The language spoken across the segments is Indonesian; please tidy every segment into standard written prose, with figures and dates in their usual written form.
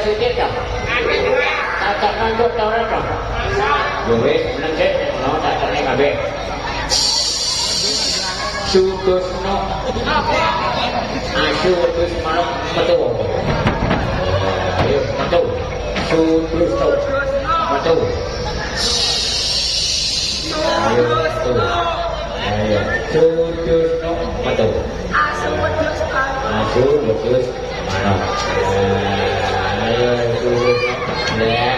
sedikit dah. Tak ngantuk tau dah. Yo wis meneng sik, ono tak terne kabeh. Sutusno. Asu wedhus marang metu. Ayo metu. Sutusno. Metu. Ayo metu. Ayo sutusno metu. Asu wedhus marang. Ayo sutusno. Ya.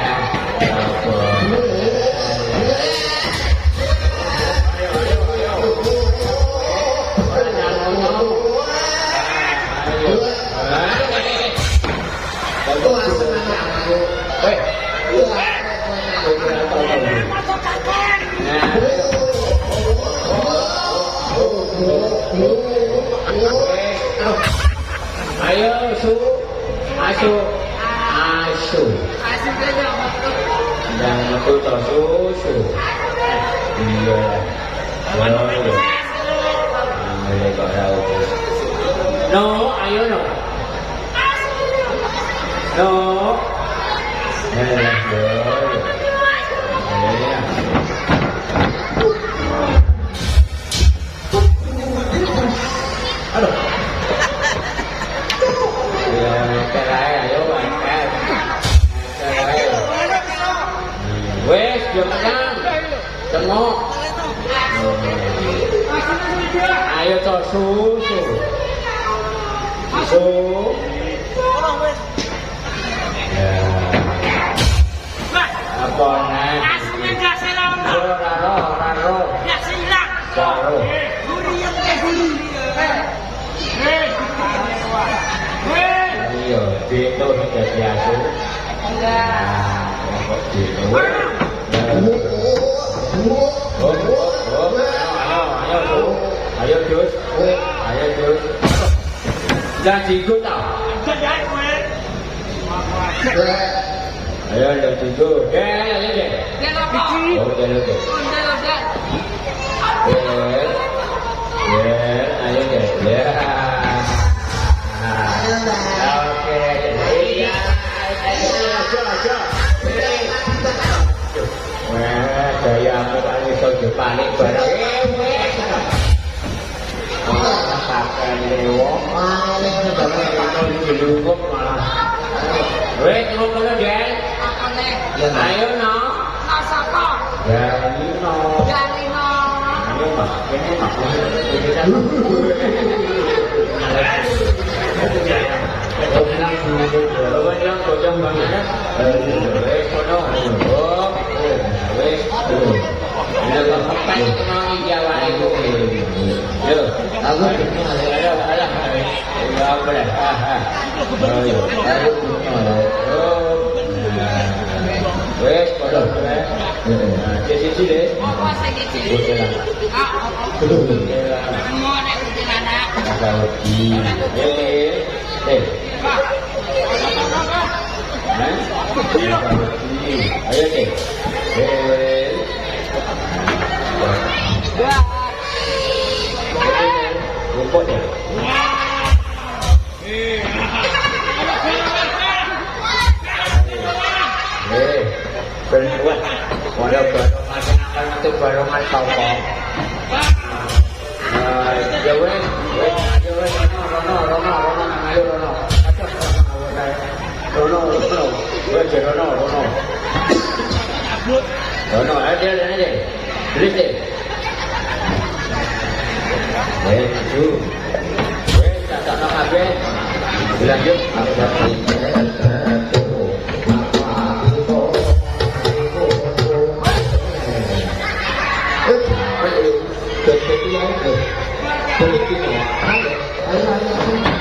Ayo asu yang metu to susu iya no ayo no aduh wes jangan tengok ayo to susu apa nih raro iya itu jadi asu ayo terus jangan ikut tau ayo udah tidur ayo deh ayo deh oke iya wah gaya aku kan iso panik barang pakai dewa dilungkup malah weh ngomong deh ayo no Galino ayo mas ini mas ini kan yang bocah banget weh kono weh ada apa yang Jawa itu yo aku ada ya boleh ayo wes kono sisi deh apa sing mau nek kuntilanak ayo deh rumput ya berbuat walau barongan akan itu barongan toko jawa Rono aja beli deh itu tak nak habis lanjut Ayo,